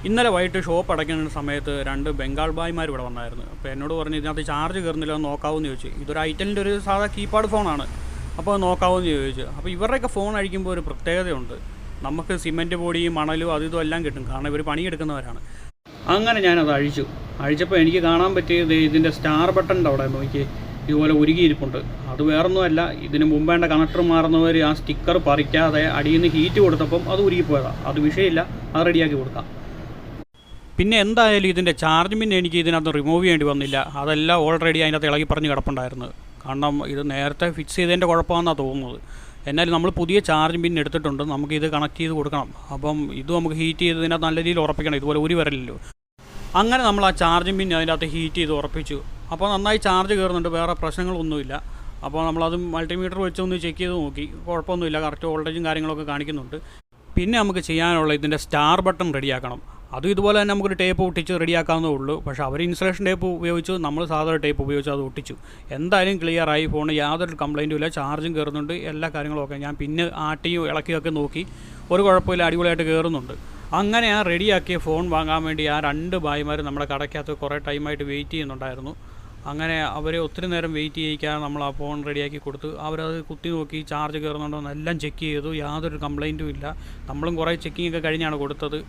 ഇന്നലെ വൈകിട്ട് ഷോപ്പ് അടയ്ക്കുന്ന സമയത്ത് 2 ബംഗാൾ ബായ്മാർ ഇവിടെ വന്നായിരുന്നു. അപ്പോൾ എന്നോട് പറഞ്ഞു ഇതിനകത്ത് ചാർജ് കയറുന്നില്ല, ഒന്ന് നോക്കാമെന്ന് ചോദിച്ചു. ഇതൊരു ഐറ്റലിൻ്റെ ഒരു സാധാ കീപാഡ് ഫോണാണ്. അപ്പോൾ നോക്കാമെന്ന് ചോദിച്ചു. അപ്പോൾ ഇവരുടെയൊക്കെ ഫോൺ അഴിക്കുമ്പോൾ ഒരു പ്രത്യേകതയുണ്ട്. നമുക്ക് സിമൻറ്റ് പൊടിയും മണലും ഇതും എല്ലാം കിട്ടും, കാരണം ഇവർ പണിയെടുക്കുന്നവരാണ്. അങ്ങനെ ഞാനത് അഴിച്ചപ്പോൾ എനിക്ക് കാണാൻ പറ്റിയത് ഇതിൻ്റെ സ്റ്റാർ ബട്ടണിൻ്റെ അവിടെ നോക്കി ഇതുപോലെ ഉരുകിയിരിപ്പുണ്ട്. അത് വേറൊന്നുമല്ല, ഇതിന് മുമ്പേണ്ട കണക്ടർ മാറുന്നവർ ആ സ്റ്റിക്കർ പറിക്കാതെ അടിയിൽ നിന്ന് ഹീറ്റ് കൊടുത്തപ്പം അത് ഉരുകിപ്പോയതാണ്. അത് വിഷയമില്ല, അത് റെഡിയാക്കി കൊടുക്കാം. പിന്നെ എന്തായാലും ഇതിൻ്റെ ചാർജ് പിൻ എനിക്ക് ഇതിനകത്ത് റിമൂവ് ചെയ്യേണ്ടി വന്നില്ല. അതെല്ലാം ഓൾറെഡി അതിനകത്ത് ഇളകി പറഞ്ഞ് കിടപ്പുണ്ടായിരുന്നത്. കാരണം ഇത് നേരത്തെ ഫിക്സ് ചെയ്തതിൻ്റെ കുഴപ്പമാണെന്നാണ് തോന്നുന്നത്. എന്നാലും നമ്മൾ പുതിയ ചാർജ് പിൻ എടുത്തിട്ടുണ്ട്, നമുക്കിത് കണക്ട് ചെയ്ത് കൊടുക്കണം. അപ്പം ഇത് നമുക്ക് ഹീറ്റ് ചെയ്തതിനകത്ത് നല്ല രീതിയിൽ ഉറപ്പിക്കണം, ഇതുപോലെ ഉരി വരലില്ലോ. അങ്ങനെ നമ്മൾ ആ ചാർജിങ് പിൻ അതിൻ്റെ അകത്ത് ഹീറ്റ് ചെയ്ത് ഉറപ്പിച്ചു. അപ്പോൾ നന്നായി ചാർജ് കയറുന്നുണ്ട്, വേറെ പ്രശ്നങ്ങളൊന്നുമില്ല. അപ്പോൾ നമ്മളത് മൾട്ടിമീറ്റർ വെച്ചൊന്ന് ചെക്ക് ചെയ്ത് നോക്കി, കുഴപ്പമൊന്നുമില്ല, കറക്റ്റ് വോൾട്ടേജും കാര്യങ്ങളൊക്കെ കാണിക്കുന്നുണ്ട്. പിന്നെ നമുക്ക് ചെയ്യാനുള്ള ഇതിൻ്റെ സ്റ്റാർ ബട്ടൺ റെഡിയാക്കണം. അതും ഇതുപോലെ തന്നെ നമുക്കൊരു ടേപ്പ് ഒട്ടിച്ച് റെഡിയാക്കാവുന്നേ ഉള്ളൂ. പക്ഷേ അവർ ഇൻസുലേഷൻ ടേപ്പ് ഉപയോഗിച്ചു, നമ്മൾ സാധാരണ ടേപ്പ് ഉപയോഗിച്ച് അത് ഒട്ടിച്ചു. എന്തായാലും ക്ലിയറായി, ഫോൺ യാതൊരു കംപ്ലൈൻറ്റും ഇല്ല, ചാർജും കയറുന്നുണ്ട്, എല്ലാ കാര്യങ്ങളും ഒക്കെ. ഞാൻ പിന്നെ ആട്ടിയും ഇളക്കിയൊക്കെ നോക്കി, ഒരു കുഴപ്പമില്ല, അടിപൊളിയായിട്ട് കയറുന്നുണ്ട്. അങ്ങനെ ആ റെഡിയാക്കിയ ഫോൺ വാങ്ങാൻ വേണ്ടി ആ 2 ഭായിമാർ നമ്മുടെ കടയ്ക്കകത്ത് കുറേ ടൈമായിട്ട് വെയിറ്റ് ചെയ്യുന്നുണ്ടായിരുന്നു. അങ്ങനെ അവരെ ഒത്തിരി നേരം വെയിറ്റ് ചെയ്യിക്കാൻ നമ്മൾ ആ ഫോൺ റെഡിയാക്കി കൊടുത്തു. അവരത് കുത്തി നോക്കി, ചാർജ് കയറുന്നുണ്ടോ എന്നെല്ലാം ചെക്ക് ചെയ്തു, യാതൊരു കംപ്ലൈൻറ്റും ഇല്ല. നമ്മളും കുറേ ചെക്കിങ്ങൊക്കെ കഴിഞ്ഞാണ് കൊടുത്തത്.